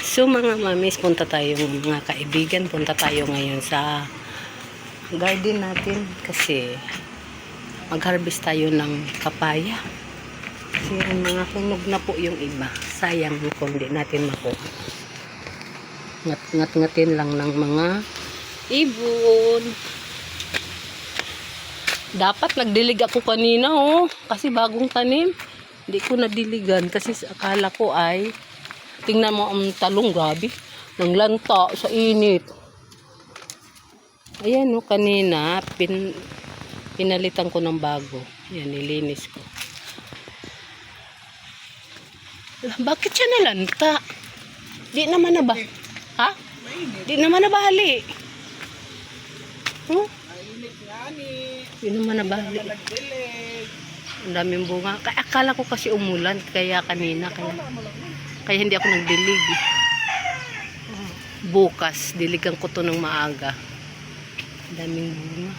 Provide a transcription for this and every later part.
So mga mamis, punta tayo mga kaibigan, punta tayo ngayon sa garden natin kasi mag-harvest tayo ng papaya. Kasi mga tunog na po yung iba. Sayang kung di natin makuha. Ngat-ngatin lang ng mga ibon. Dapat nagdilig ako kanina kasi bagong tanim. Hindi ko nadiligan kasi akala ko ay tingnan mo ang talong, grabe. Nang lanta sa init. Ayan kanina pinalitan ko ng bago. Yan, nilinis ko. Bakit siya nalanta? Di naman na ba? Ha? Di naman na bahali. Di naman na bahali. Ang daming bunga. Akala ko kasi umulan kaya kanina kaya hindi ako nagdilig. Bukas diligan ko to ng maaga. Ang daming bunga.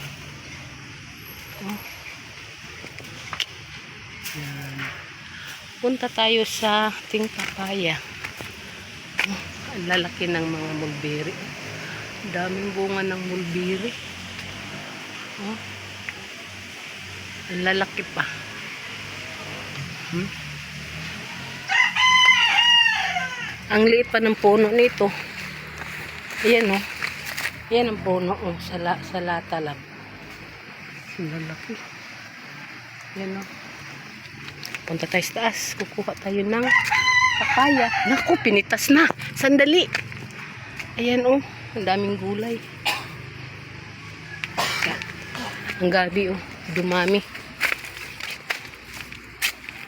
Yan. Punta tayo sa ating papaya. Ang lalaki ng mga mulberry. Ang daming bunga ng mulberry. Ang lalaki pa. Ang liit pa ng puno nito. Ayan Ayan ang puno sa lata lang. Ang lalaki. Ayan Punta tayo sa taas. Kukuha tayo ng papaya. Naku, pinitas na. Sandali. Ayan ang daming gulay. Ang gabi dumami.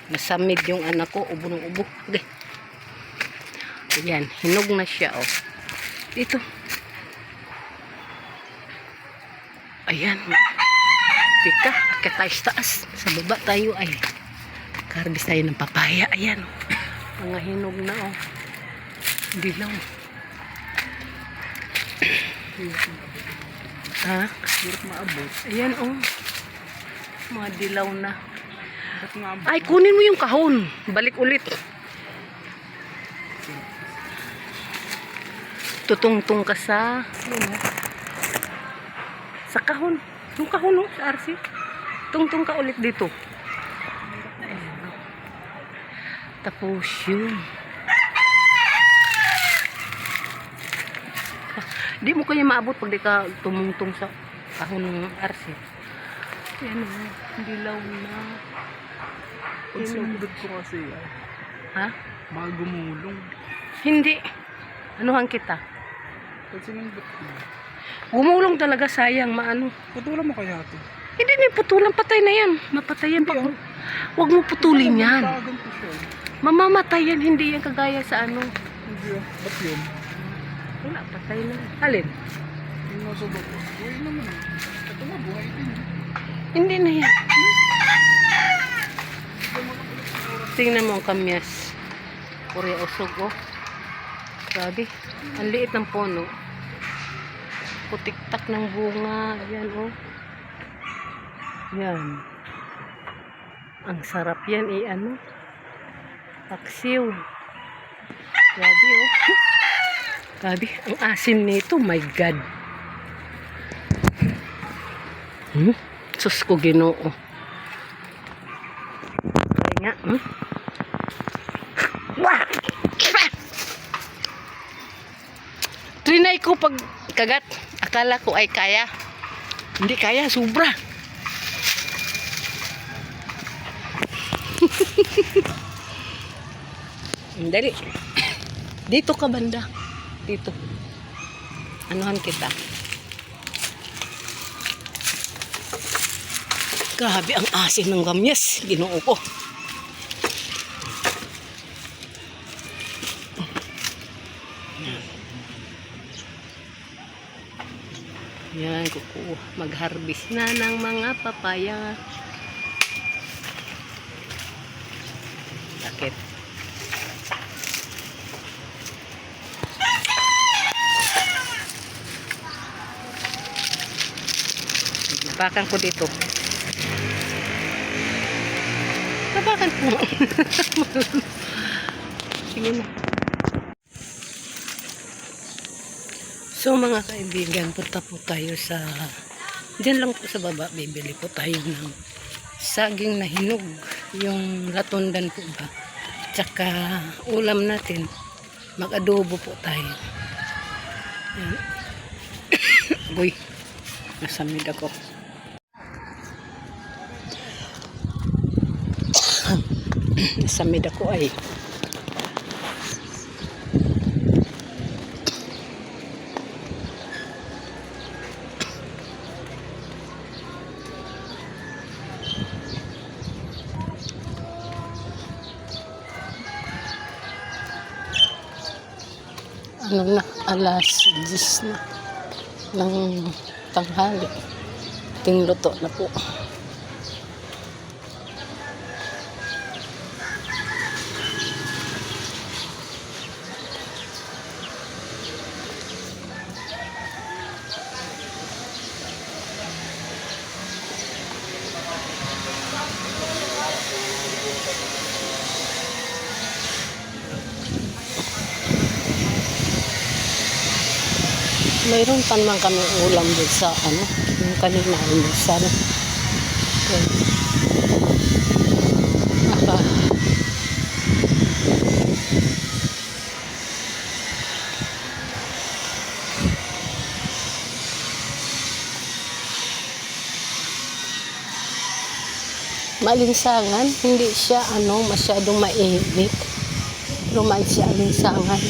Masamid yung anak ko, ubo ng ubo. Okay. Ayan, hinog na siya Dito. Ayan. Pika, akit tayo sa taas. Sa baba tayo ay karbis tayo ng papaya. Ayan. Mga hinog na dilaw. Ha? Hirap maabot. Ayan mga dilaw na. Ay, kunin mo yung kahon. Balik ulit. Tutungtong ka sa kahon. Yung kahon sa RC. Tungtong ka ulit dito. Tapos yun. Di mo kaya maabot pag di ka tumungtong sa kahon ng RC. Yan dilaw na. Pag sinundot ko kasi ha? Magumulong. Hindi. Anuhan kita? Pag sinundot ko. Gumulong talaga, sayang, maano. Putulan mo kaya ito? Hindi na putulan, patay na yan. Mapatayan pa. Huwag mo putulin yan. Mamamatay yan, hindi yan kagaya sa ano. Hindi ba't yun? Wala, patay na. Alin? Yung nasa baba. Buhay naman Ito nga, buhay din. Hindi na yan. Tingnan mo ang kamyas. Puri usog Grabe. Ang liit ng puno. Putiktak ng bunga. Yan Yan. Ang sarap yan paksiw. Grabe Grabe. Ang asim nito. My God. Sus ko Ginoo. Kaya nga. Trinay ko pag kagat. Akala ko ay kaya. Hindi kaya. Sobra. Dali. Dito ka banda. Dito. Anuhan kita. Grabe ang asin ng gamyas. Ginoo ko. Yan, mag-harvest na ng mga papaya. Sakit. Napakan ko dito. Napakan ko. Sige na. So mga kaibigan, punta po tayo sa, dyan lang po sa baba, bibili po tayo ng saging na hinog, yung latundan po ba, tsaka ulam natin, mag-adobo po tayo. Yan. Uy, nasamid ako. Nasamid ako ay. Ano na, alas 10 na ng tanghali. Tingluto na po. Mayroon pa naman kami ulam doon sa ano, yung kanina almusal. Okay. Malinsangan, hindi siya ano, masyadong mainit. Pero man siya alinsangan.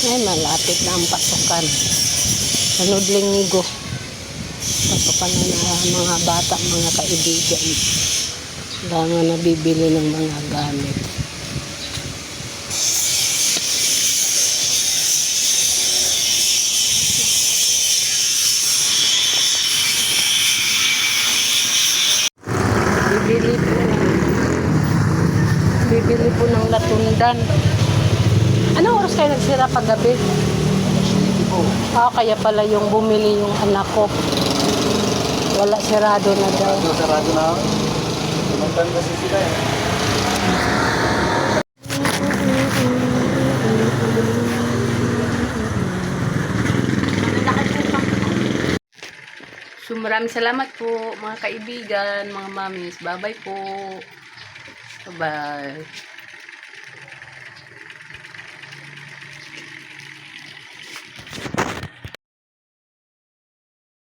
Ay, malapit na ang pasukan. Sunod linggo. Pasukan na ng mga bata, mga kaibigan. Wala na nabibili ng mga gamit. Bibili po ng latundan. Anong oras kayo nagsira paggabi? Kaya pala yung bumili yung anak ko. Wala, sirado na daw. Sarado na ako. Tumantan kasi sila eh. So maraming salamat po mga kaibigan, mga mamis. Bye-bye po. Bye-bye.